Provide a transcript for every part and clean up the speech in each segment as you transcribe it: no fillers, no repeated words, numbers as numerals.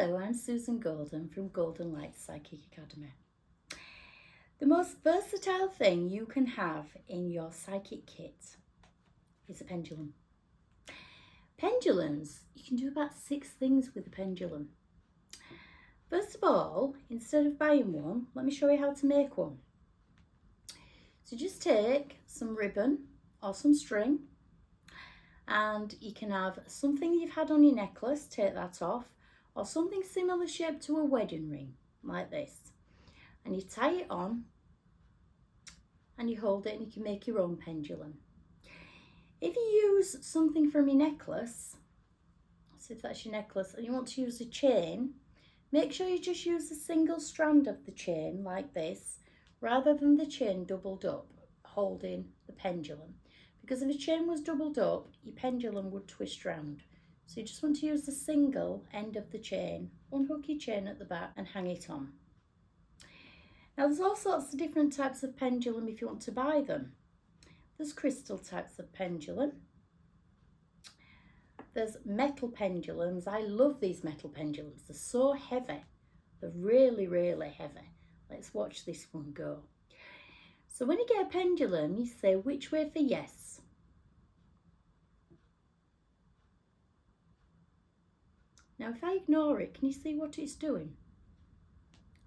Hello, I'm Susan Golden from Golden Light Psychic Academy. The most versatile thing you can have in your psychic kit is a pendulum. Pendulums, you can do about 6 things with a pendulum. First of all, instead of buying one, let me show you how to make one. So just take some ribbon or some string, and you can have something you've had on your necklace, take that off, or something similar shaped to a wedding ring, like this. And you tie it on and you hold it, and you can make your own pendulum. If you use something from your necklace, so if that's your necklace, and you want to use a chain, make sure you just use a single strand of the chain like this, rather than the chain doubled up holding the pendulum. Because if the chain was doubled up, your pendulum would twist round. So you just want to use the single end of the chain, unhook your chain at the back and hang it on. Now there's all sorts of different types of pendulum if you want to buy them. There's crystal types of pendulum. There's metal pendulums. I love these metal pendulums. They're so heavy. They're really, really heavy. Let's watch this one go. So when you get a pendulum, you say which way for yes. Now if I ignore it, can you see what it's doing?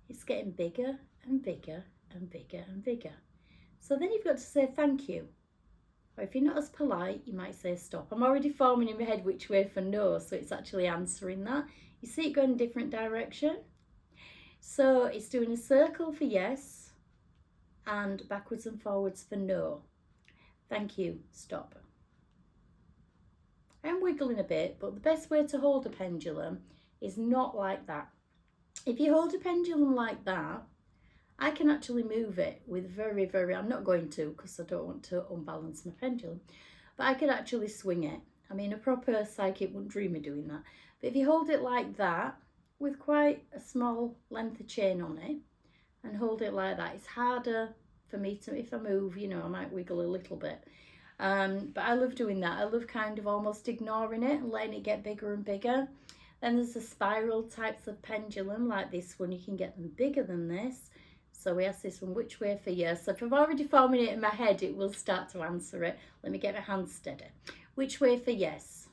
It's getting bigger and bigger and bigger and bigger. So then you've got to say thank you. Or if you're not as polite, you might say stop. I'm already forming in my head which way for no, so it's actually answering that. You see it going in a different direction? So it's doing a circle for yes and backwards and forwards for no. Thank you, stop. I'm wiggling a bit, but the best way to hold a pendulum is not like that. If you hold a pendulum like that, I can actually move it with I'm not going to because I don't want to unbalance my pendulum, but I could actually swing it. I mean, a proper psychic wouldn't dream of doing that. But if you hold it like that, with quite a small length of chain on it, and hold it like that, it's harder for me to, if I move, you know, I might wiggle a little bit. But I love doing that. I love kind of almost ignoring it and letting it get bigger and bigger. Then there's the spiral types of pendulum, like this one. You can get them bigger than this. So we ask this one, which way for yes? So if I've already forming it in my head, it will start to answer it. Let me get my hand steady. Which way for yes?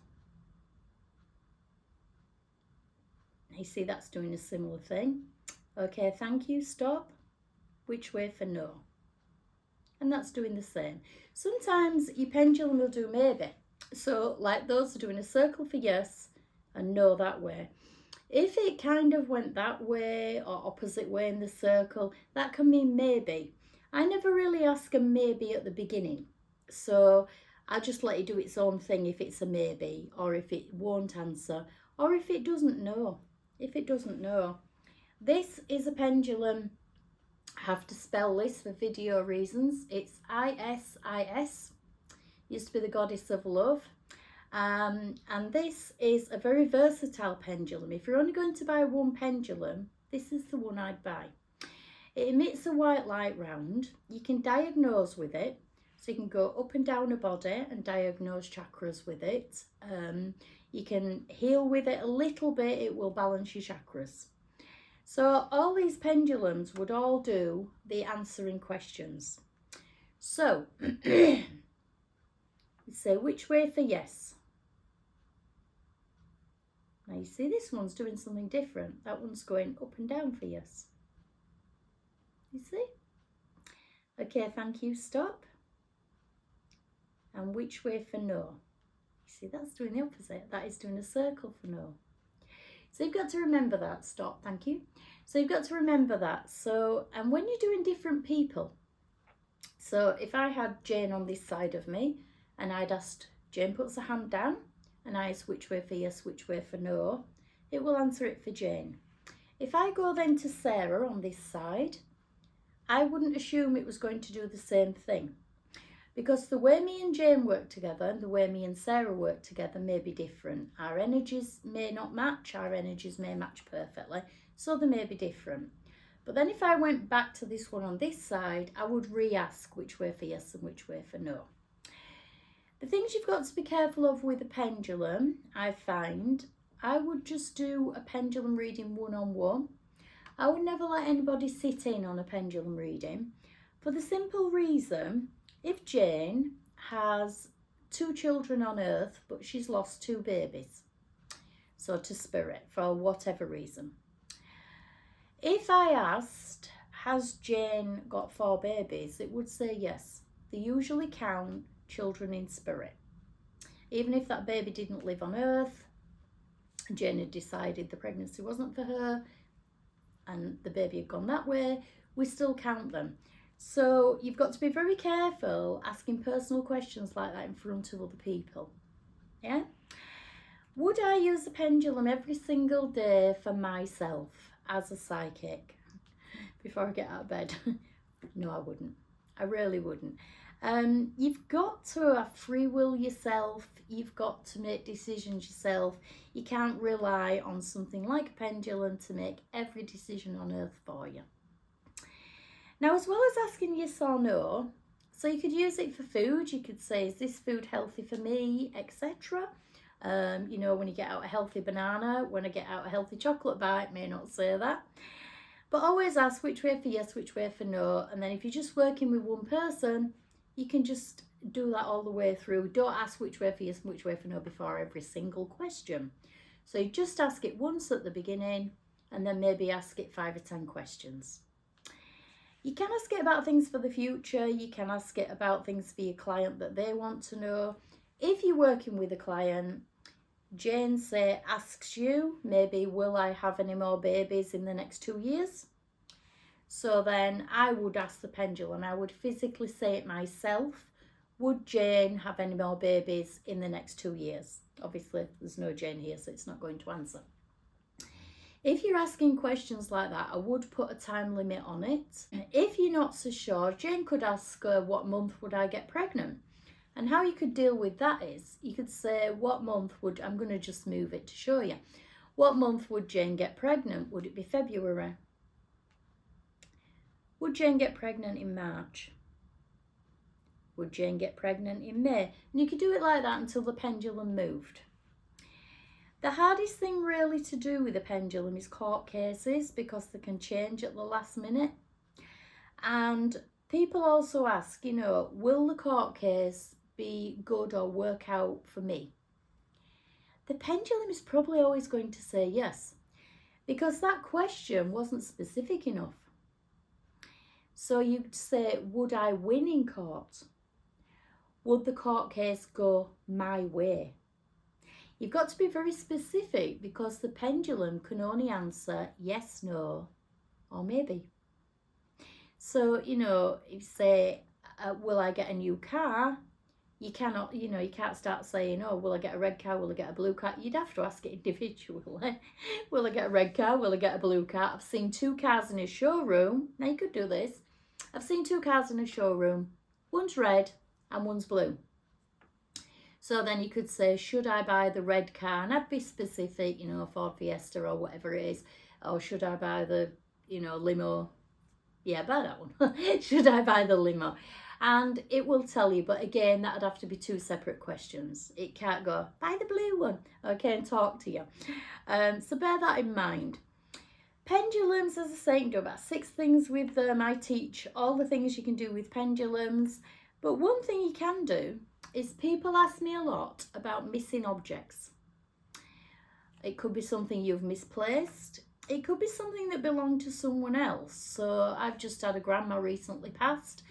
You see that's doing a similar thing. Okay, thank you, stop. Which way for no? And that's doing the same. Sometimes your pendulum will do maybe. So like those are doing a circle for yes and no that way. If it kind of went that way or opposite way in the circle, that can mean maybe. I never really ask a maybe at the beginning. So I'll just let it do its own thing if it's a maybe, or if it won't answer, or if it doesn't know. If it doesn't know. This is a pendulum. I have to spell this for video reasons. It's Isis. Used to be the goddess of love. And this is a very versatile pendulum. If you're only going to buy one pendulum, this is the one I'd buy. It emits a white light round. You can diagnose with it. So you can go up and down a body and diagnose chakras with it. You can heal with it a little bit. It will balance your chakras. So all these pendulums would all do the answering questions. So, we say which way for yes. Now you see this one's doing something different. That one's going up and down for yes. You see? Okay, thank you, stop. And which way for no? You see, that's doing the opposite. That is doing a circle for no. So you've got to remember that, stop, thank you. So you've got to remember that. So, and when you're doing different people, so if I had Jane on this side of me and I'd asked, Jane puts her hand down and I ask which way for yes, which way for no, it will answer it for Jane. If I go then to Sarah on this side, I wouldn't assume it was going to do the same thing. Because the way me and Jane work together and the way me and Sarah work together may be different. Our energies may not match, our energies may match perfectly, so they may be different. But then if I went back to this one on this side, I would re-ask which way for yes and which way for no. The things you've got to be careful of with a pendulum, I find, I would just do a pendulum reading one-on-one. I would never let anybody sit in on a pendulum reading for the simple reason, if Jane has 2 children on earth but she's lost 2 babies, so to spirit, for whatever reason. If I asked, has Jane got 4 babies, it would say yes. They usually count children in spirit. Even if that baby didn't live on earth, Jane had decided the pregnancy wasn't for her and the baby had gone that way, we still count them. So you've got to be very careful asking personal questions like that in front of other people. Yeah? Would I use a pendulum every single day for myself as a psychic before I get out of bed? No, I wouldn't. I really wouldn't. You've got to have free will yourself. You've got to make decisions yourself. You can't rely on something like a pendulum to make every decision on earth for you. Now, as well as asking yes or no, so you could use it for food. You could say, is this food healthy for me, etc. You know, when you get out a healthy banana, when I get out a healthy chocolate bar, it may not say that. But always ask which way for yes, which way for no. And then if you're just working with one person, you can just do that all the way through. Don't ask which way for yes and which way for no before every single question. So you just ask it once at the beginning and then maybe ask it 5 or 10 questions. You can ask it about things for the future. You can ask it about things for your client that they want to know. If you're working with a client, Jane say asks you, maybe, will I have any more babies in the next 2 years? So then I would ask the pendulum, I would physically say it myself, would Jane have any more babies in the next 2 years? Obviously, there's no Jane here, so it's not going to answer. If you're asking questions like that, I would put a time limit on it. If you're not so sure, Jane could ask what month would I get pregnant? And how you could deal with that is, you could say, what month would, I'm going to just move it to show you. What month would Jane get pregnant? Would it be February? Would Jane get pregnant in March? Would Jane get pregnant in May? And you could do it like that until the pendulum moved. The hardest thing really to do with a pendulum is court cases, because they can change at the last minute. And people also ask, you know, will the court case be good or work out for me? The pendulum is probably always going to say yes, because that question wasn't specific enough. So you'd say, would I win in court? Would the court case go my way? You've got to be very specific, because the pendulum can only answer yes, no, or maybe. So, you know, if you say, will I get a new car? You cannot, you know, you can't start saying, oh, will I get a red car? Will I get a blue car? You'd have to ask it individually. Will I get a red car? Will I get a blue car? I've seen 2 cars in a showroom. Now you could do this. I've seen 2 cars in a showroom. One's red and one's blue. So then you could say, should I buy the red car? And I'd be specific, you know, Ford Fiesta or whatever it is. Or should I buy the, you know, limo? Yeah, buy that one. Should I buy the limo? And it will tell you, but again, that'd have to be 2 separate questions. It can't go, buy the blue one, okay, and talk to you. So bear that in mind. Pendulums, as I say, you can do about 6 things with them. I teach all the things you can do with pendulums. But one thing you can do is, people ask me a lot about missing objects. It could be something you've misplaced. It could be something that belonged to someone else. So I've just had a grandma recently passed.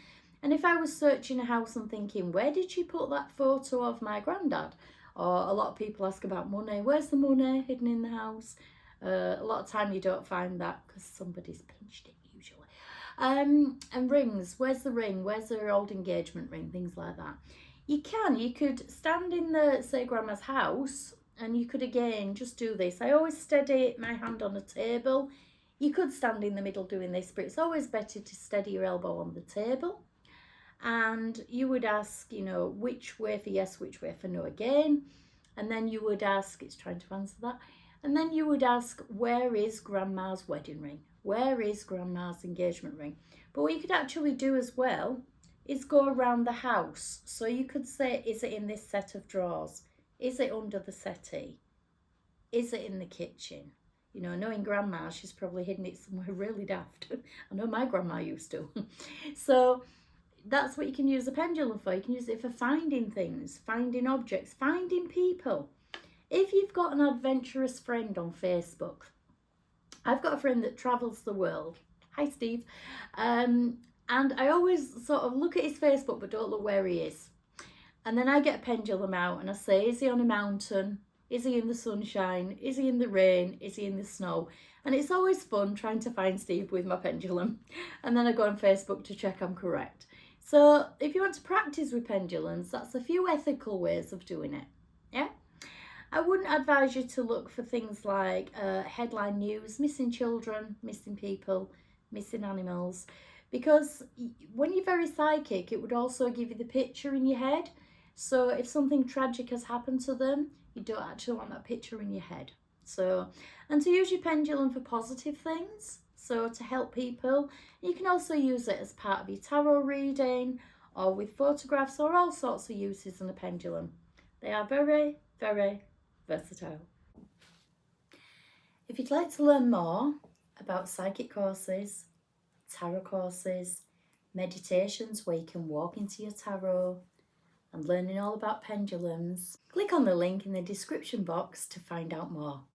And if I was searching a house and thinking, where did she put that photo of my granddad? Or a lot of people ask about money. Where's the money hidden in the house? A lot of time you don't find that because somebody's pinched it usually. And rings. Where's the ring? Where's her old engagement ring? Things like that. You could stand in the, say, grandma's house, and you could again just do this. I always steady my hand on a table. You could stand in the middle doing this, but it's always better to steady your elbow on the table. And you would ask, you know, which way for yes, which way for no again. And then you would ask, it's trying to answer that. And then you would ask, where is grandma's wedding ring? Where is grandma's engagement ring? But what you could actually do as well is go around the house. So you could say, is it in this set of drawers? Is it under the settee? Is it in the kitchen? You know, knowing grandma, she's probably hidden it somewhere really daft. I know my grandma used to. So that's what you can use a pendulum for. You can use it for finding things, finding objects, finding people. If you've got an adventurous friend on Facebook, I've got a friend that travels the world. Hi, Steve. And I always sort of look at his Facebook but don't look where he is. And then I get a pendulum out and I say, is he on a mountain? Is he in the sunshine? Is he in the rain? Is he in the snow? And it's always fun trying to find Steve with my pendulum. And then I go on Facebook to check I'm correct. So if you want to practice with pendulums, that's a few ethical ways of doing it. Yeah? I wouldn't advise you to look for things like headline news, missing children, missing people, missing animals, because when you're very psychic, it would also give you the picture in your head. So if something tragic has happened to them, you don't actually want that picture in your head. So, and to use your pendulum for positive things, so to help people. You can also use it as part of your tarot reading or with photographs or all sorts of uses in a pendulum. They are very, very versatile. If you'd like to learn more about psychic courses, tarot courses, meditations where you can walk into your tarot, and learning all about pendulums, click on the link in the description box to find out more.